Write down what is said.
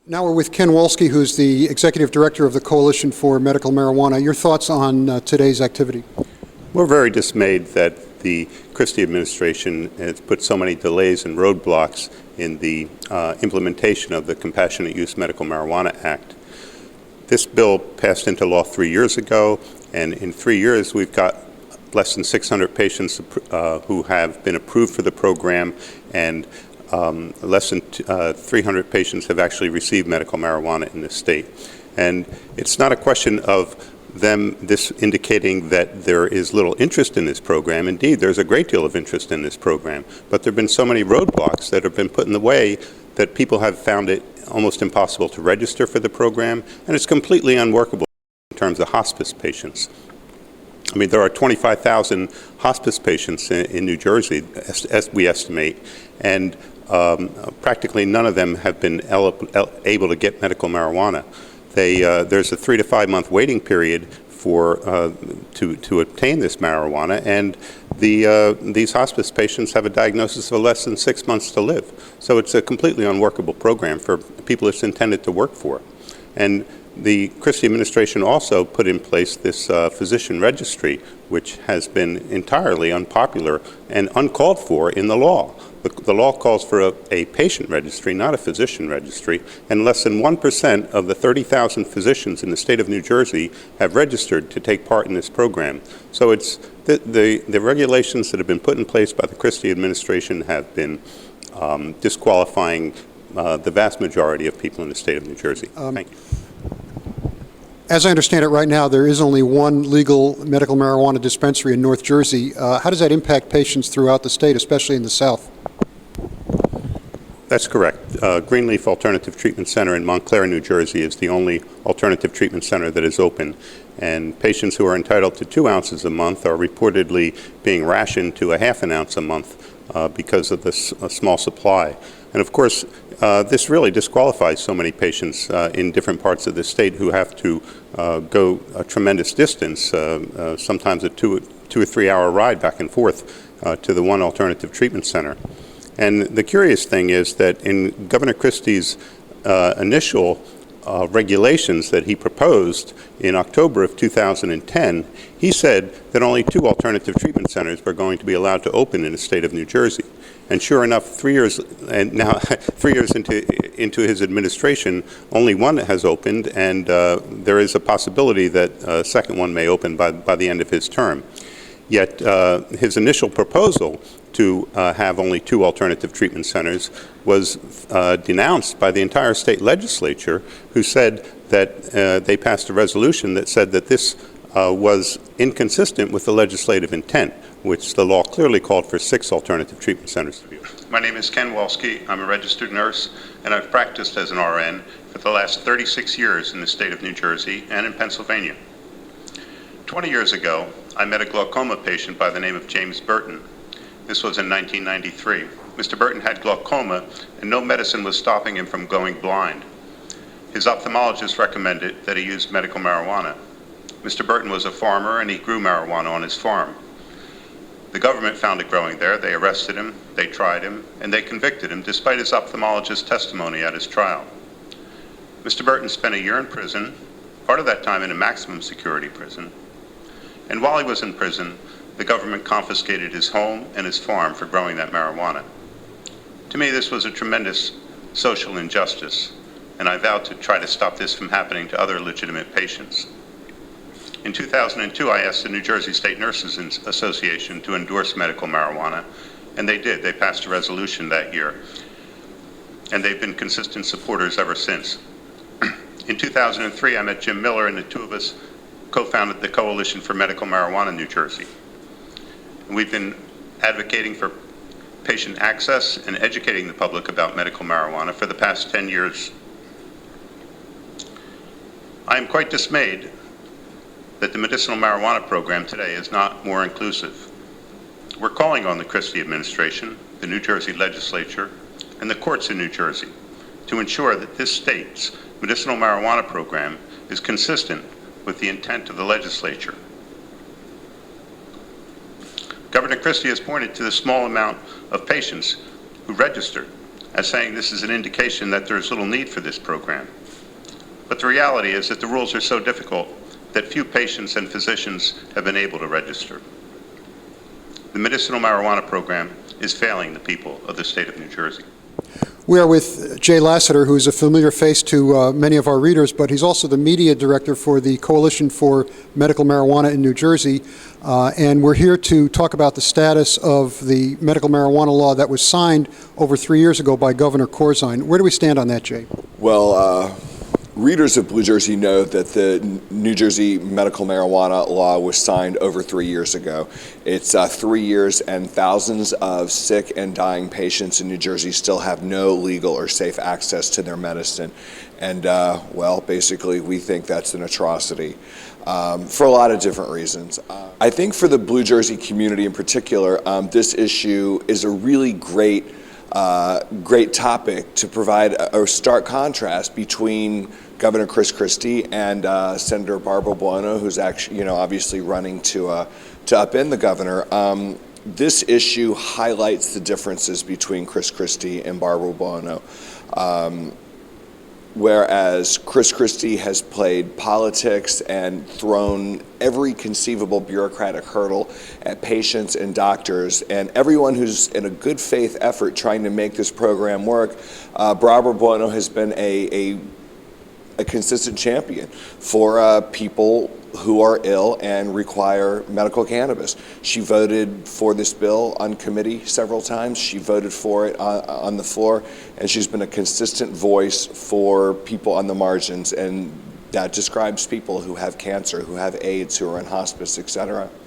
Now we're with Ken Wolski, who's the Executive Director of the Coalition for Medical Marijuana. Your thoughts on today's activity? We're very dismayed that the Christie administration has put so many delays and roadblocks in the implementation of the Compassionate Use Medical Marijuana Act. This bill passed into law 3 years ago, and in 3 years we've got less than 600 patients who have been approved for the program, and less than 300 patients have actually received medical marijuana in this state. And it's not a question of this indicating that there is little interest in this program. Indeed, there's a great deal of interest in this program, but there have been so many roadblocks that have been put in the way that people have found it almost impossible to register for the program, and it's completely unworkable in terms of hospice patients. I mean, there are 25,000 hospice patients in New Jersey, as we estimate, and practically none of them have been able to get medical marijuana. There's a 3 to 5 month waiting period to obtain this marijuana, and these hospice patients have a diagnosis of less than 6 months to live. So it's a completely unworkable program for people it's intended to work for. And the Christie administration also put in place this physician registry, which has been entirely unpopular and uncalled for in the law. The law calls for a patient registry, not a physician registry, and less than 1% of the 30,000 physicians in the state of New Jersey have registered to take part in this program. So it's the regulations that have been put in place by the Christie administration have been disqualifying the vast majority of people in the state of New Jersey. Thank you. As I understand it right now, there is only one legal medical marijuana dispensary in North Jersey. How does that impact patients throughout the state, especially in the South? That's correct. Greenleaf Alternative Treatment Center in Montclair, New Jersey is the only alternative treatment center that is open. And patients who are entitled to 2 ounces a month are reportedly being rationed to a ½ an ounce a month because of this small supply. And of course, this really disqualifies so many patients in different parts of the state who have to go a tremendous distance, sometimes a 2 or 3 hour ride back and forth to the one alternative treatment center. And the curious thing is that in Governor Christie's initial regulations that he proposed in October of 2010, he said that only 2 alternative treatment centers were going to be allowed to open in the state of New Jersey. And sure enough, 3 years into his administration, only one has opened, and there is a possibility that a second one may open by the end of his term. Yet his initial proposal to have only 2 alternative treatment centers was denounced by the entire state legislature, who said that they passed a resolution that said that this was inconsistent with the legislative intent, which the law clearly called for 6 alternative treatment centers. My name is Ken Wolski. I'm a registered nurse, and I've practiced as an RN for the last 36 years in the state of New Jersey and in Pennsylvania. 20 years ago, I met a glaucoma patient by the name of James Burton. This was in 1993. Mr. Burton had glaucoma, and no medicine was stopping him from going blind. His ophthalmologist recommended that he use medical marijuana. Mr. Burton was a farmer, and he grew marijuana on his farm. The government found it growing there. They arrested him, they tried him, and they convicted him despite his ophthalmologist's testimony at his trial. Mr. Burton spent a year in prison, part of that time in a maximum security prison. And while he was in prison, the government confiscated his home and his farm for growing that marijuana. To me, this was a tremendous social injustice, and I vowed to try to stop this from happening to other legitimate patients. In 2002, I asked the New Jersey State Nurses Association to endorse medical marijuana, and they did. They passed a resolution that year, and they've been consistent supporters ever since. In 2003, I met Jim Miller, and the 2 of us co-founded the Coalition for Medical Marijuana in New Jersey. And we've been advocating for patient access and educating the public about medical marijuana for the past 10 years. I am quite dismayed that the medicinal marijuana program today is not more inclusive. We're calling on the Christie administration, the New Jersey legislature, and the courts in New Jersey to ensure that this state's medicinal marijuana program is consistent with the intent of the legislature. Governor Christie has pointed to the small amount of patients who registered as saying this is an indication that there's little need for this program. But the reality is that the rules are so difficult that few patients and physicians have been able to register. The medicinal marijuana program is failing the people of the state of New Jersey. We are with Jay Lassiter, who is a familiar face to many of our readers, but he's also the media director for the Coalition for Medical Marijuana in New Jersey. And we're here to talk about the status of the medical marijuana law that was signed over 3 years ago by Governor Corzine. Where do we stand on that, Jay? Well, readers of Blue Jersey know that the New Jersey medical marijuana law was signed over 3 years ago. It's 3 years, and thousands of sick and dying patients in New Jersey still have no legal or safe access to their medicine. And, well, basically, we think that's an atrocity for a lot of different reasons. I think for the Blue Jersey community in particular, this issue is a really great topic to provide a stark contrast between Governor Chris Christie and Senator Barbara Buono, who's actually, obviously running to upend the governor. This issue highlights the differences between Chris Christie and Barbara Buono. Whereas Chris Christie has played politics and thrown every conceivable bureaucratic hurdle at patients and doctors and everyone who's in a good faith effort trying to make this program work, Barbara Buono has been a consistent champion for people who are ill and require medical cannabis. She voted for this bill on committee several times. She voted for it on the floor, and she's been a consistent voice for people on the margins, and that describes people who have cancer, who have AIDS, who are in hospice, et cetera.